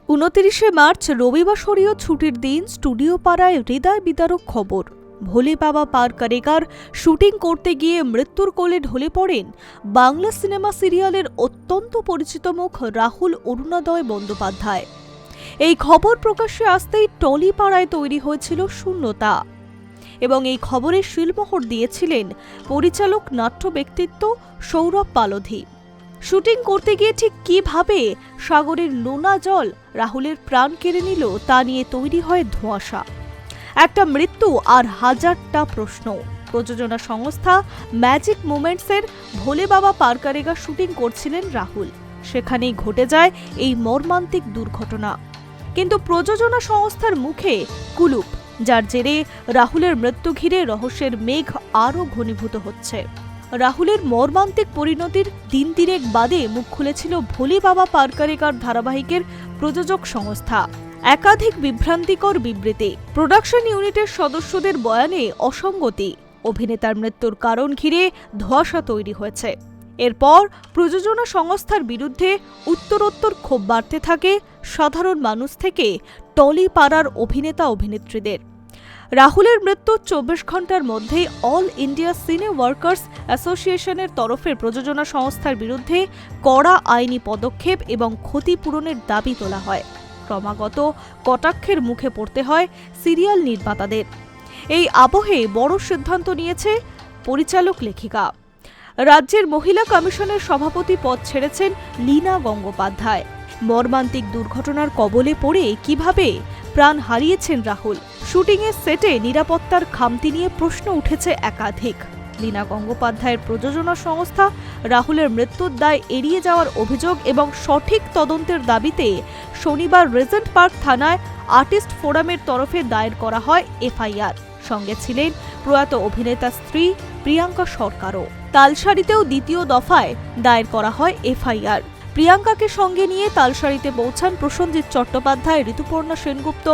২৯শে March রবিবাসরীয় ছুটির দিন studio পাড়ায় হৃদয় বিদারক খবর। ভোলে বাবা পার করেগার শুটিং করতে গিয়ে মৃত্যুর কোলে ঢলে পড়েন বাংলা সিনেমা সিরিয়ালের অত্যন্ত পরিচিত মুখ রাহুল অরুণোদয় বন্দ্যোপাধ্যায়। এই খবর প্রকাশ্যে আসতেই টলিপাড়ায় তৈরি হয়েছিল শূন্যতা এবং এই খবরে শিলমোহর দিয়েছিলেন পরিচালক নাট্য ব্যক্তিত্ব সৌরভ পালোধি। শুটিং করতে গিয়ে ঠিক কিভাবে সাগরের নোনা জল রাহুলের প্রাণ কেড়ে নিল তা নিয়ে তৈরি হয় ধোঁয়াশা। একটা মৃত্যু আর হাজারটা প্রশ্ন। প্রযোজনা সংস্থা ম্যাজিক মুমেন্টসের ভোলে বাবা পার করেগা শুটিং করছিলেন রাহুল। সেখানেই ঘটে যায় এই মর্মান্তিক দুর্ঘটনা। কিন্তু প্রযোজনা সংস্থার মুখে কুলুপ, যার জেরে রাহুলের মৃত্যু ঘিরে রহস্যের মেঘ আরও ঘনীভূত হচ্ছে। রাহুলের মর্মান্তিক পরিণতির দিন তিনেক বাদে মুখ খুলেছিল ভোলে বাবা পার করেগার ধারাবাহিকের প্রযোজক সংস্থা। একাধিক বিভ্রান্তিকর বিবৃতি, প্রোডাকশন ইউনিটের সদস্যদের বয়ানে অসঙ্গতি, অভিনেতার মৃত্যুর কারণ ঘিরে ধোঁয়াশা তৈরি হয়েছে। এরপর প্রযোজনা সংস্থার বিরুদ্ধে উত্তরোত্তর ক্ষোভ বাড়তে থাকে সাধারণ মানুষ থেকে টলিপাড়ার অভিনেতা অভিনেত্রীদের। রাহুলের মৃত্যুর ২৪ ঘণ্টার মধ্যেই অল ইন্ডিয়া সিনে ওয়ার্কার্স অ্যাসোসিয়েশনের তরফে প্রযোজনা সংস্থার বিরুদ্ধে কড়া আইনি পদক্ষেপ এবং ক্ষতিপূরণের দাবি তোলা হয়। ক্রমাগত কটাক্ষের মুখে পড়তে হয় সিরিয়াল নির্মাতাদের। এই আবহে বড় সিদ্ধান্ত নিয়েছে পরিচালক লেখিকা। রাজ্যের মহিলা কমিশনের সভাপতি পদ ছেড়েছেন লীনা গঙ্গোপাধ্যায়। মর্মান্তিক দুর্ঘটনার কবলে পড়ে কিভাবে প্রাণ হারিয়েছেন রাহুল, শুটিংয়ের সেটে নিরাপত্তার খামতি নিয়ে প্রশ্ন উঠেছে একাধিক। লীনা গঙ্গোপাধ্যায়ের প্রযোজনা সংস্থা রাহুলের মৃত্যুর দায় এড়িয়ে যাওয়ার অভিযোগ এবং সঠিক তদন্তের দাবিতে শনিবার রিজেন্ট পার্ক থানায় আর্টিস্ট ফোরামের তরফে দায়ের করা হয় এফআইআর। সঙ্গে ছিলেন প্রয়াত অভিনেতা স্ত্রী প্রিয়াঙ্কা সরকারও। তালসারিতেও দ্বিতীয় দফায় দায়ের করা হয় এফআইআর। প্রিয়াঙ্কাকে সঙ্গে নিয়ে তালসারিতে পৌঁছান প্রসেনজিৎ চট্টোপাধ্যায়, ঋতুপর্ণা সেনগুপ্ত,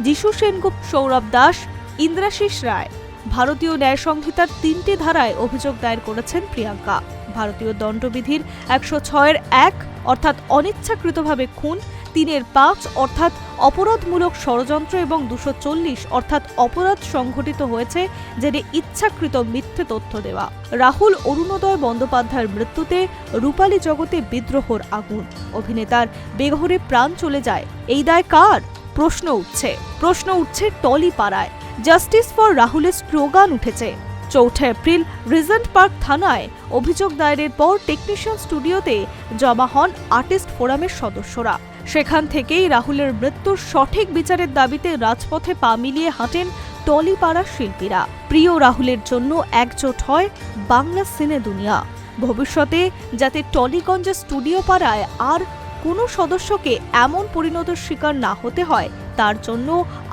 যিশু সেনগুপ্ত, সৌরভ দাস, ইন্দ্রাশিস রায়। ভারতীয় ন্যায় সংহিতার ৩টে ধারায় অভিযোগ দায়ের করেছেন প্রিয়াঙ্কা। ভারতীয় দণ্ডবিধির ১০৬-এর ১ অর্থাৎ অনিচ্ছাকৃতভাবে খুন, ৩-এর ৫ অর্থাৎ অপরাধমূলক ষড়যন্ত্র এবং ২৪০ অর্থাৎ অপরাধ সংঘটিত হয়েছে জেনে ইচ্ছাকৃত মিথ্যে তথ্য দেওয়া। রাহুল অরুণোদয় বন্দ্যোপাধ্যায়ের মৃত্যুতে রূপালী জগতে বিদ্রোহর আগুন। অভিনেতার বেঘরে প্রাণ চলে যায়, এই দায় কার? প্রশ্ন উঠছে টলিপাড়ায়। জাস্টিস ফর রাহুলের স্লোগান উঠেছে। ৪ এপ্রিল রিজেন্ট পার্ক থানায় অভিযোগ দায়েরের পর টেকনিশিয়ান স্টুডিওতে জমা হন আর্টিস্ট ফোরামের সদস্যরা। সেখান থেকেই রাহুলের মৃত্যুর সঠিক বিচারের দাবিতে রাজপথে পা মিলিয়ে হাঁটেন টলিপাড়ার শিল্পীরা। প্রিয় রাহুলের জন্য একজোট হয় বাংলা সিনে দুনিয়া। ভবিষ্যতে যাতে টলিগঞ্জের স্টুডিও পাড়ায় আর কোনো সদস্যকে এমন পরিণতির শিকার না হতে হয়, তার জন্য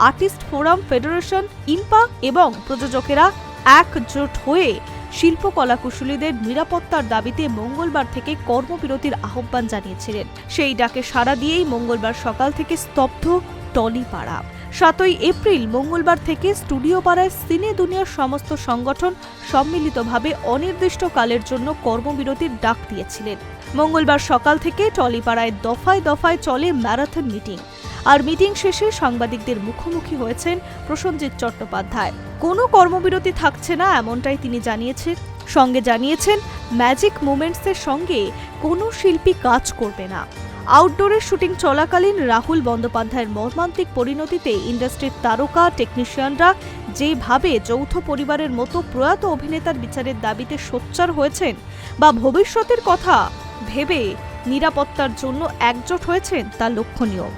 আর্টিস্ট ফোরাম ফেডারেশন, ইম্পা এবং প্রযোজকেরা একজোট হয়ে শিল্পকলা কুশলীদের নিরাপত্তার দাবিতে মঙ্গলবার থেকে কর্মবিরতির আহ্বান জানিয়েছিলেন। সেই ডাকে সাড়া দিয়েই মঙ্গলবার সকাল থেকে স্তব্ধ টলিপাড়া। ৭ এপ্রিল মঙ্গলবার থেকে স্টুডিও পাড়ায় সিনে দুনিয়ার সমস্ত সংগঠন সম্মিলিতভাবে অনির্দিষ্টকালের জন্য কর্মবিরতির ডাক দিয়েছিলেন। মঙ্গলবার সকাল থেকে টলিপাড়ায় দফায় দফায় চলে ম্যারাথন মিটিং। আর মিটিং শেষে সাংবাদিকদের মুখোমুখি হয়েছেন প্রসেনজিৎ চট্টোপাধ্যায়। কোনো কর্মবিরতি থাকছে না এমনটাই তিনি জানিয়েছেন। সঙ্গে জানিয়েছেন ম্যাজিক মুমেন্টসের সঙ্গে কোনো শিল্পী কাজ করবে না। আউটডোরের শুটিং চলাকালীন রাহুল বন্দ্যোপাধ্যায়ের মর্মান্তিক পরিণতিতে ইন্ডাস্ট্রির তারকা টেকনিশিয়ানরা যেভাবে যৌথ পরিবারের মতো প্রয়াত অভিনেতার বিচারের দাবিতে সোচ্চার হয়েছেন বা ভবিষ্যতের কথা ভেবে নিরাপত্তার জন্য একজোট হয়েছেন তা লক্ষণীয়।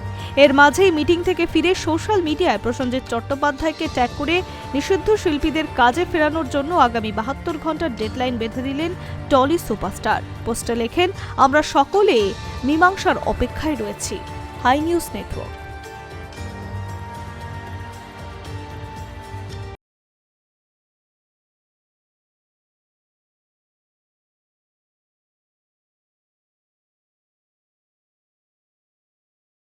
এর মাঝেই মিটিং থেকে ফিরে সোশ্যাল মিডিয়ায় প্রসেনজিৎ চট্টোপাধ্যায়কে ট্যাগ করে নিষিদ্ধ শিল্পীদের কাজে ফেরানোর জন্য আগামী ৭২ ঘণ্টার ডেডলাইন বেঁধে দিলেন টলি সুপারস্টার। পোস্টে লেখেন, আমরা সকলে মীমাংসার অপেক্ষায় রয়েছি। Hi news network.